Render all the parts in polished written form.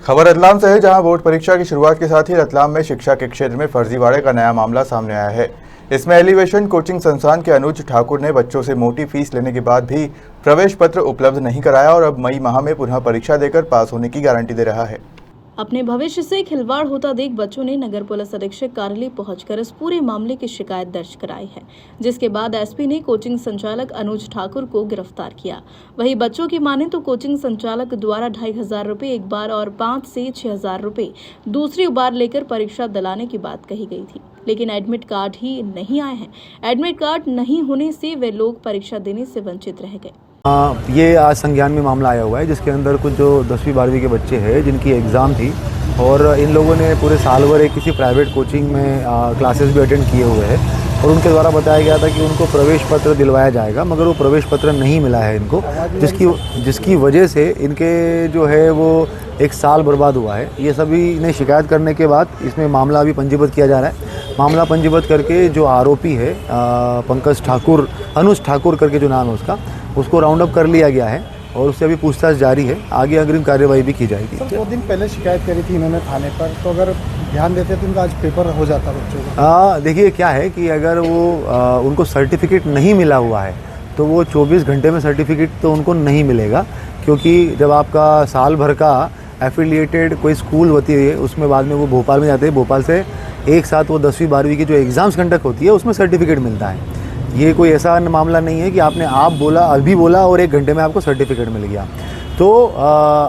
खबर रतलाम से है, जहां बोर्ड परीक्षा की शुरुआत के साथ ही रतलाम में शिक्षा के क्षेत्र में फर्जीवाड़े का नया मामला सामने आया है। इसमें एलिवेशन कोचिंग संस्थान के अनुज ठाकुर ने बच्चों से मोटी फीस लेने के बाद भी प्रवेश पत्र उपलब्ध नहीं कराया और अब मई माह में पुनः परीक्षा देकर पास होने की गारंटी दे रहा है। अपने भविष्य से खिलवाड़ होता देख बच्चों ने नगर पुलिस अधीक्षक कार्यालय पहुंचकर इस पूरे मामले की शिकायत दर्ज कराई है, जिसके बाद एसपी ने कोचिंग संचालक अनुज ठाकुर को गिरफ्तार किया। वहीं बच्चों की माने तो कोचिंग संचालक द्वारा 2500 रुपए एक बार और 5 से 6000 रुपए दूसरी बार लेकर परीक्षा दिलाने की बात कही गई थी, लेकिन एडमिट कार्ड ही नहीं आए हैं। एडमिट कार्ड नहीं होने से वे लोग परीक्षा देने से वंचित रह गए। ये आज संज्ञान में मामला आया हुआ है, जिसके अंदर कुछ जो 10वीं 12वीं के बच्चे हैं जिनकी एग्ज़ाम थी और इन लोगों ने पूरे साल भर एक किसी प्राइवेट कोचिंग में क्लासेस भी अटेंड किए हुए हैं और उनके द्वारा बताया गया था कि उनको प्रवेश पत्र दिलवाया जाएगा, मगर वो प्रवेश पत्र नहीं मिला है इनको, जिसकी वजह से इनके जो है वो एक साल बर्बाद हुआ है। ये सभी ने शिकायत करने के बाद इसमें मामला अभी पंजीबद्ध किया जा रहा है। मामला पंजीबद्ध करके जो आरोपी है पंकज ठाकुर, अनुज ठाकुर करके जो नाम है उसको राउंड अप कर लिया गया है और उससे अभी पूछताछ जारी है। आगे अग्रिम कार्यवाही भी की जाएगी। सर 2 दिन पहले शिकायत करी थी इन्होंने थाने पर, तो अगर ध्यान देते तो इनका आज पेपर हो जाता बच्चों का। देखिए क्या है कि अगर वो उनको सर्टिफिकेट नहीं मिला हुआ है तो वो 24 घंटे में सर्टिफिकेट तो उनको नहीं मिलेगा, क्योंकि जब आपका साल भर का एफिलिएटेड कोई स्कूल होती है उसमें बाद में वो भोपाल में जाते हैं, भोपाल से एक साथ वो 10वीं 12वीं की जो एग्ज़ाम्स कंडक्ट होती है उसमें सर्टिफिकेट मिलता है। ये कोई ऐसा मामला नहीं है कि आपने अभी बोला और 1 घंटे में आपको सर्टिफिकेट मिल गया। तो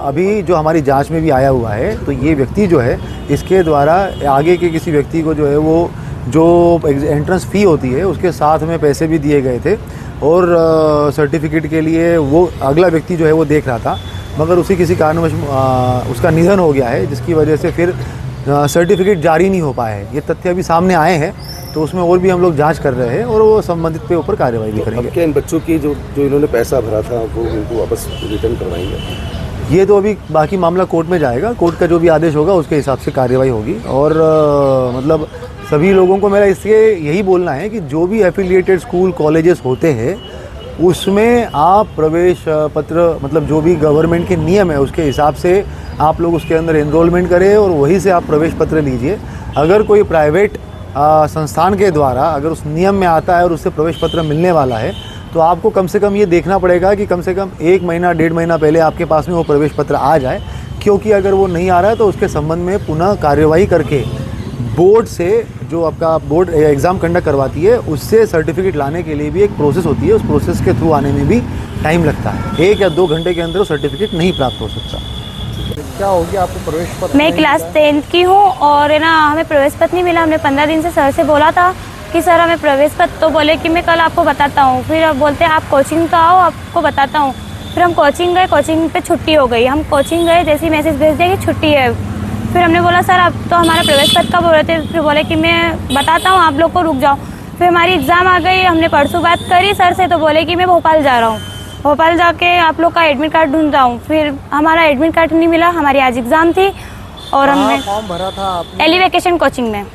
अभी जो हमारी जांच में भी आया हुआ है, तो ये व्यक्ति जो है इसके द्वारा आगे के किसी व्यक्ति को जो है वो जो एंट्रेंस फ़ी होती है उसके साथ में पैसे भी दिए गए थे और सर्टिफिकेट के लिए वो अगला व्यक्ति जो है वो देख रहा था, मगर किसी कारणवश उसका निधन हो गया है, जिसकी वजह से फिर सर्टिफिकेट जारी नहीं हो पाया है। ये तथ्य अभी सामने आए हैं, तो उसमें और भी हम लोग जांच कर रहे हैं और वो संबंधित पे ऊपर कार्रवाई भी करेंगे। क्या इन बच्चों की जो इन्होंने पैसा भरा था वो उनको वापस रिटर्न करवाएंगे? ये तो अभी बाकी मामला कोर्ट में जाएगा, कोर्ट का जो भी आदेश होगा उसके हिसाब से कार्रवाई होगी। और मतलब सभी लोगों को मेरा इसलिए यही बोलना है कि जो भी एफिलिएटेड स्कूल कॉलेजेस होते हैं उसमें आप प्रवेश पत्र मतलब जो भी गवर्नमेंट के नियम है उसके हिसाब से आप लोग उसके अंदर एनरोलमेंट करें और वहीं से आप प्रवेश पत्र लीजिए। अगर कोई प्राइवेट संस्थान के द्वारा अगर उस नियम में आता है और उससे प्रवेश पत्र मिलने वाला है तो आपको कम से कम ये देखना पड़ेगा कि कम से कम 1 महीना 1.5 महीना पहले आपके पास में वो प्रवेश पत्र आ जाए, क्योंकि अगर वो नहीं आ रहा है तो उसके संबंध में पुनः कार्यवाही करके बोर्ड से जो आपका बोर्ड एग्ज़ाम कंडक्ट करवाती है उससे सर्टिफिकेट लाने के लिए भी एक प्रोसेस होती है। उस प्रोसेस के थ्रू आने में भी टाइम लगता है। 1 या 2 घंटे के अंदर वो सर्टिफिकेट नहीं प्राप्त हो सकता। क्या होगी आपको प्रवेश पत्र? मैं क्लास 10th की हूँ और है ना हमें प्रवेश पत्र नहीं मिला। हमने 15 दिन से सर से बोला था कि सर हमें प्रवेश पत्र, तो बोले कि मैं कल आपको बताता हूँ। फिर अब बोलते हैं आप कोचिंग तो आओ, आपको बताता हूँ। फिर हम कोचिंग गए, कोचिंग पे छुट्टी हो गई। हम कोचिंग गए, जैसे ही मैसेज भेज दिया कि छुट्टी है। फिर हमने बोला सर आप तो हमारा प्रवेश पत्र कब हो रहे थे? फिर बोले कि मैं बताता हूँ, आप लोग को रुक जाओ। फिर हमारी एग्ज़ाम आ गई। हमने परसों बात करी सर से, तो बोले कि मैं भोपाल जा रहा हूँ, भोपाल जाके आप लोग का एडमिट कार्ड ढूंढ रहा हूँ। फिर हमारा एडमिट कार्ड नहीं मिला। हमारी आज एग्ज़ाम थी और हमने फॉर्म भरा था आपने? एलिवेशन कोचिंग में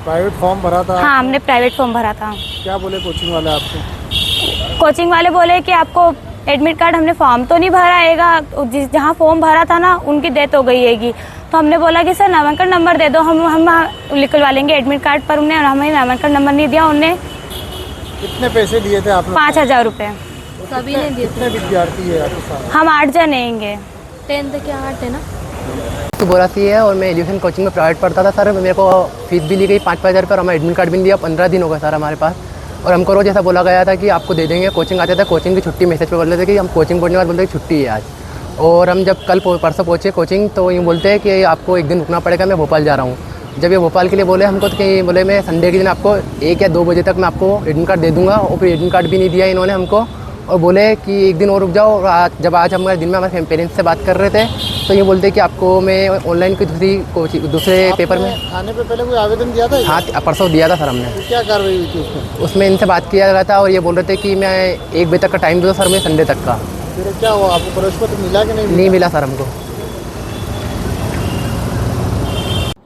प्राइवेट फॉर्म भरा था? हाँ, हमने प्राइवेट फॉर्म भरा था। क्या बोले कोचिंग वाले आपको? कोचिंग वाले बोले कि आपको एडमिट कार्ड, हमने फॉर्म तो नहीं भरा हैगा, जहाँ फॉर्म भरा था ना उनकी डेथ हो गई हैगी। तो हमने बोला कि सर नामांकन नंबर दे दो, हम निकलवा लेंगे एडमिट कार्ड पर। उन्हें हमें नामांकन नंबर नहीं दिया। उन्हें कितने पैसे दिए थे आपने? 5000 रुपये सभी ने दिए। कितने विद्यार्थी है आपके साथ? हम 8 जन रहेंगे। 10th के 8 है ना। तो बोला सी है और मैं एजुकेशन कोचिंग में प्राइवेट पढ़ता था सर। मेरे को फीस भी ली गई 5-5 हज़ार पर। हमें एडमिट कार्ड भी नहीं दिया। 15 दिन हो गए सर हमारे पास। और हमको रोज ऐसा बोला गया था कि आपको दे देंगे। कोचिंग आते थे, कोचिंग की छुट्टी मैसेज पे बोल रहे थे कि हम कोचिंग पढ़ने के बाद बोलते हैं छुट्टी है आज। और हम जब कल परसों पहुँचे कोचिंग तो यूँ बोलते हैं कि आपको 1 दिन रुकना पड़ेगा, मैं भोपाल जा रहा हूँ। जब ये भोपाल के लिए बोले हमको तो कि बोले मैं संडे के दिन आपको 1 या 2 बजे तक मैं आपको एडमिट कार्ड दे दूँगा। और फिर एडमिट कार्ड भी नहीं दिया इन्होंने हमको और बोले कि 1 दिन और रुक जाओ। और जब आज हम दिन में हमारे पेरेंट्स से बात कर रहे थे तो ये बोलते कि आपको मैं ऑनलाइन की दूसरे पेपर में। थाने पे पहले कोई आवेदन दिया था? हाँ, परसों दिया था सर हमने। तो क्या कार्रवाई हुई थी उसमें? उसमें इनसे बात किया गया था और ये बोल रहे थे कि मैं 1 बजे तक का टाइम दूँ सर, मैं संडे तक का। फिर क्या हुआ? आपको प्रवेश पत्र मिला कि नहीं मिला सर हमको।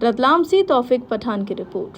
रतलाम से तौफिक पठान की रिपोर्ट।